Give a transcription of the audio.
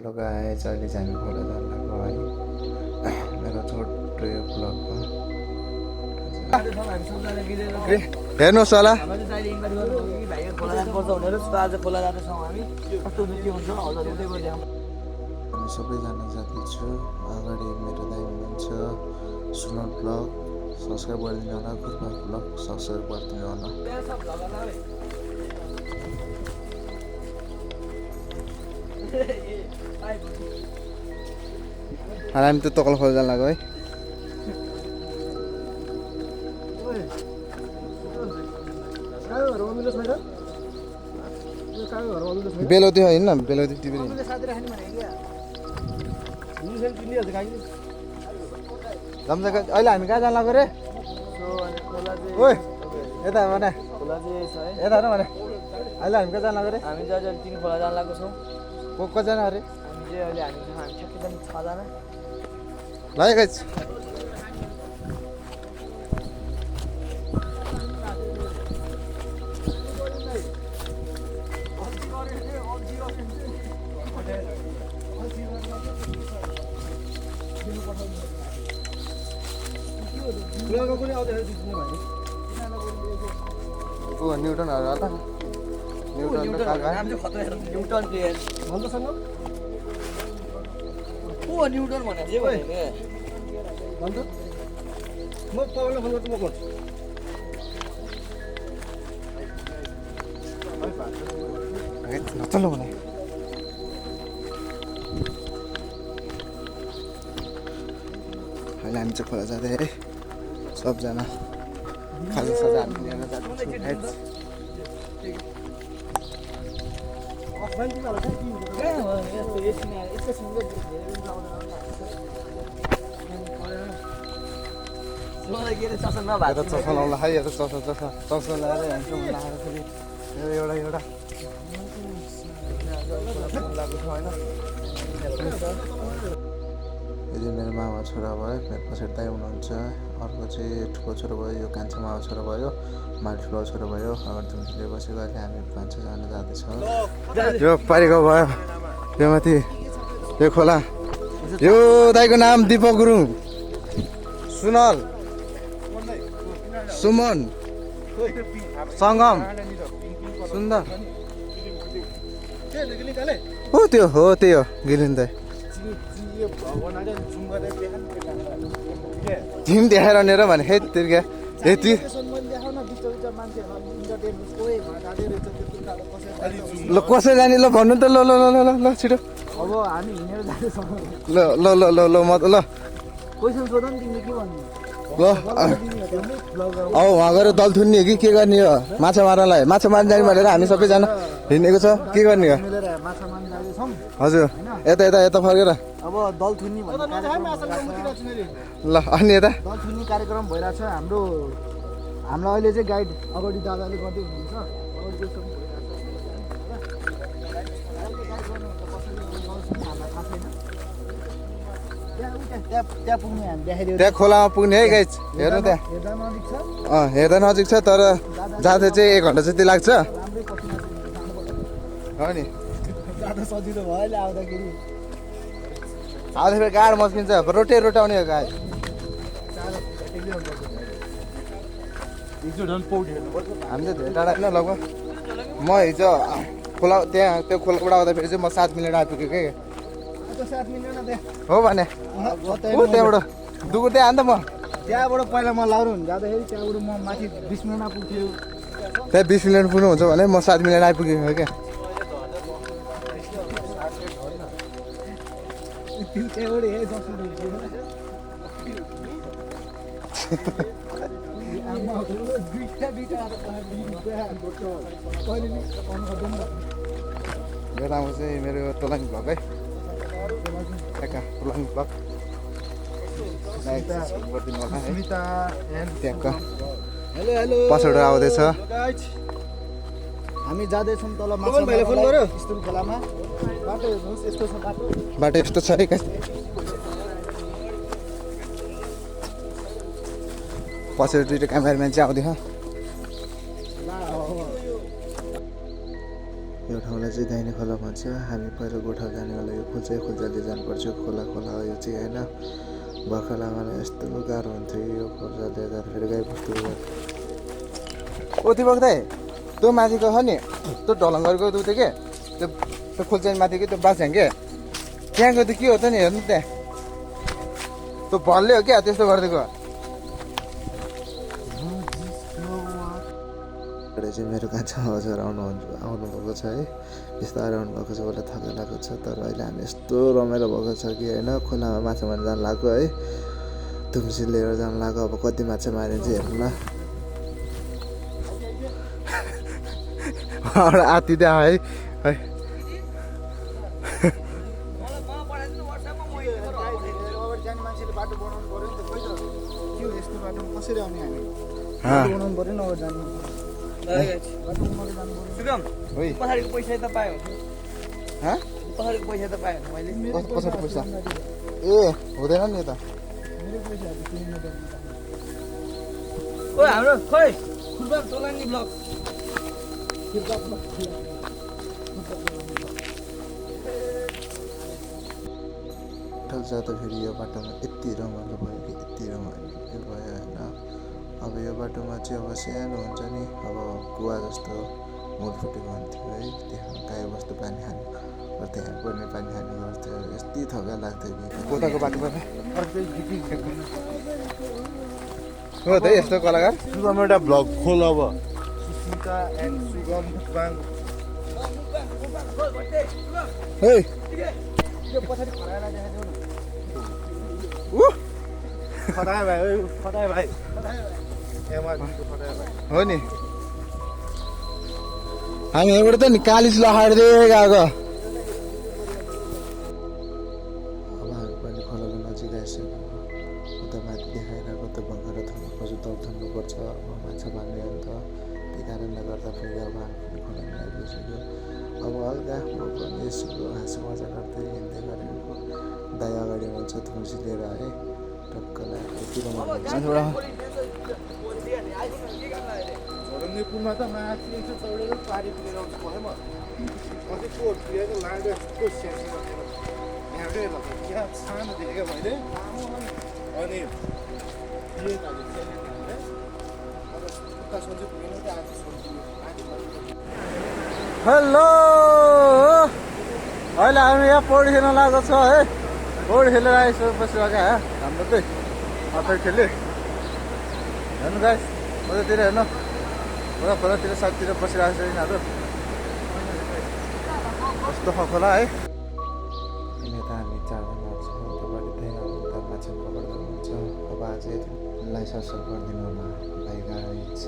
Hello guys, अहिले चाहिँ हामी खोला जान लाग्यो है मेरो छोटो यो ब्लगमा हेर्नुहोस् होला। हामी सबैजना जाति छु। अगाडि मेरो दाइ हुनुहुन्छ सुनल ब्लग, सब्सक्राइब गरिदिनु होला। गुरुबा ब्लग सब्सक्राइब गरिदिनु होला। हामी त तकल खोला जान लाग्यो है। बेलौती होइन बेलौती टिभी अहिले हामी कहाँ जान लाग्यो रे? ओइ यता भने यता भने अहिले हामी कहाँ जान लाग्यो रे? हामी चाहिँ अहिले 3 खोला जान लागेको छौँ। को कजना अरे? हामी चाहिँ अहिले हामी ठ्याक्कै 6जना ल गाइस, न्युटनहरू होला। न्युटन प्लेयर भन्दैसँग को न्युटन भने जे भने नि भन्छ। म पवनले फोन गर्छु, म गर्छु। नचल्नु भने अहिले हामी चाहिँ खोला जाँदै है सबजना खाली सजा हामी लिएर जाँदैछौँ। चस्मा लाउँला है, यता चस्मा लगाएर ह्यान्डसम लगाएर फेरि एउटा एउटा यो मेरो मामा छोरा भयो, मेरो पछाडि दाइ हुनुहुन्छ। अर्को चाहिँ ठुलो छोरो भयो, यो कान्छो मामा छोरा भयो, मेरो ठुलो छोरो भयो। अगाडि जुन बसेको अहिले हामी 5-6जना जाँदैछौँ। यो पारेको भयो यो माथि यो खोला। यो दाइको नाम दिपक गुरुङ, सुनल, सुमन, सङ्गम, सुन्दर। हो त्यो हो त्यही हो गिलिन दाइ। झिम देखाएर भनेर भने हे तिर्का यति ल कसै जाने ल भन्नु त। ल ल ल ल ल छिटो। अब हामी हिँडेर जाँदैछौँ। ल ल ल ल ल म ल क्वेसन सोध नि तिमीले के भन्नु? ल औ वहाँ गएर दल थुन्ने हो कि के गर्ने हो? माछा मार्नलाई माछा मार्न जाने भनेर हामी सबैजना हिँडेको छ। के गर्ने हो? माछा मार्न जाँदैछौँ। हजुर यता यता यता फर्केर अब दल थुन्ने ल अनि यता दल थुन्ने कार्यक्रम भइरहेछ। हामीलाई अहिले चाहिँ गाइड अगाडि दादाले गर्दै हुनुहुन्छ। अगाडि त्यसो त्यहाँ पुग्ने हामी देखाइदियो। त्यहाँ खोलामा पुग्ने है गाइस। हेर्नु त्यहाँ हेर्दा नजिक छ, हेर्दा नजिक छ, तर जाँदा चाहिँ 1 घन्टा जति लाग्छ। राम्रै पसिना हो नि जाँदा सजिलो भयो अहिले आउँदाखेरि। आउँदा फेरि गाड मस्किन्छ, रोटे रोटाउने हो गाई। हामी चाहिँ धेरै टाढा होइन लगभग। म हिजो खोला त्यहाँ त्यो खोलाबाट आउँदाखेरि चाहिँ म 7 मिनट आइपुगेँ कि। 7 मिनट न हो भने त्यहाँबाट दुगुर्दै आएँ नि त म। त्यहाँबाट पहिला म लाउनु हुन जाँदाखेरि त्यहाँबाट म माथि 20 मिनटमा पुग्थ्यो। त्यहाँ 20 मिनट पुग्नु हुन्छ भने म 7 मिनट आइपुगेँ क्या। त्यहाँबाट यही 10 मिनट मेरो नाम चाहिँ मेरो तोलाङ ब्लग है। तोलाङ ब्लग गरिदिनु होला है। त्यहाँको हेलो हेलो पछाडि आउँदैछ। हामी जाँदैछौँ तल स्टुल खोलामा। बाटो हेर्नुहोस् यस्तो छ बाटो। बाटो यस्तो छ है। पछाडि दुइटा क्यामेराम्यान चाहिँ आउँदैछ। यो ठाउँलाई चाहिँ गाइने खोला भन्छ। हामी पहिला गोठा जाने बेला यो खोल्जाले जानुपर्छ। खोला खोला हो यो चाहिँ होइन। बर्खालाई मलाई यस्तो गाह्रो हुन्थ्यो यो खोल्जाले जाँदाखेरि गाईबस्तु। ओति बग्दै त्यो माथिको छ नि त्यो ढलङ्गरको त्यो के त्यो खोल्चानी माथि कि त्यो बाछ्याङ के त्यहाँको त के हो त नि हेर्नु त्यहाँ त्यो भल्ले हो क्या त्यस्तो गरिदिएको। चाहिँ मेरो कान्छा हजुर आउनुभएको छ है। बिस्तारै आउनुभएको छ, उसलाई थका लागेको छ। तर अहिले हामी यस्तो रमाइलो भएको छ कि होइन, खोलामा माछा मार्न जानु लाग्यो है। तुलसी लिएर जानु लाग्यो। अब कति माछा मारिन्छ हेर्नु ल। आती त्यहाँ है है बाटो बनाउनु पर्यो नि त खोइ त के हो यस्तो बाटो कसरी आउने हामी बनाउनु पर्यो नि अब जानु बाटो बनाउनु जानु पर्यो। पछाडिको पैसा त पायो हाँ पछाडिको पैसा त पायो मैले पछाडि पैसा ए हुँदैन नि यता मेरो पैसाहरू किन्नु पर्ने। ओ हाम्रो खोइ फुटबल चलानी ब्लक जाँदाखेरि यो बाटोमा यति रमाइलो भयो कि यति रमाइलो भयो होइन। अब यो बाटोमा चाहिँ अब सानो हुन्छ नि, अब कुवा जस्तो मुड फुटेको हुन्थ्यो है। त्यहाँ गाईबस्तु पानी खाने र त्यहाँ पनि पानी खाने गर्थ्यो। यति थका लाग्थ्यो कि कोताको बाटोमा हो त यस्तो कलाकार सुगम एउटा भ्लग खोल अब। सुस्मिता एन्ड सुगम मुखबाङ है यो पछाडि खराएर देखाइदेऊ न। फटाए भाइ फटाए भाइ हो नि हामी यहाँबाट त नि कालिज लखाड्दै गएको। अब हामी पनि खोलाको नजिक आइसक्यो। उता माथि देखाइरहेको त भर्खर थुन्नु पछि तल थुन्नुपर्छ। अब माछा मार्ने हो नि त, त्यही कारणले गर्दा फेरि अब हामी पनि खोलामा आइपुगिसक्यो। अब हल्का म पनि यसो हाँसो मजा गर्दै हिँड्दै गरेको। दाइ अगाडि हुन्छ थुन्सी लिएर है टक्क लाग्यो। झोडङ्गे पुलमा त माथि यसो चढेर पारी पुगेर आउँछु भयो म कति कोट पुगेको लाग्यो यस्तो स्यासी गरेर यहाँकै यहाँ सानो देखेको मैले अनि हेलो अहिले हामी यहाँ पौडी खेल्न लागेको छ है। पौडी खेलेर आइसकेपछि हाम्रो चाहिँ अथै खेल्यो हेर्नु गाइस उतातिर हेर्नु खोलातिर साइडतिर बसिरहेको छ यिनीहरू। कस्तो खोला है। अहिले त हामी चारजना छौँ। तपाईँले त्यही अब उता माछा पक्र्दा हुन्छ। अब आज यसलाई सरसर गरिदिनु होला भाइ गाइज।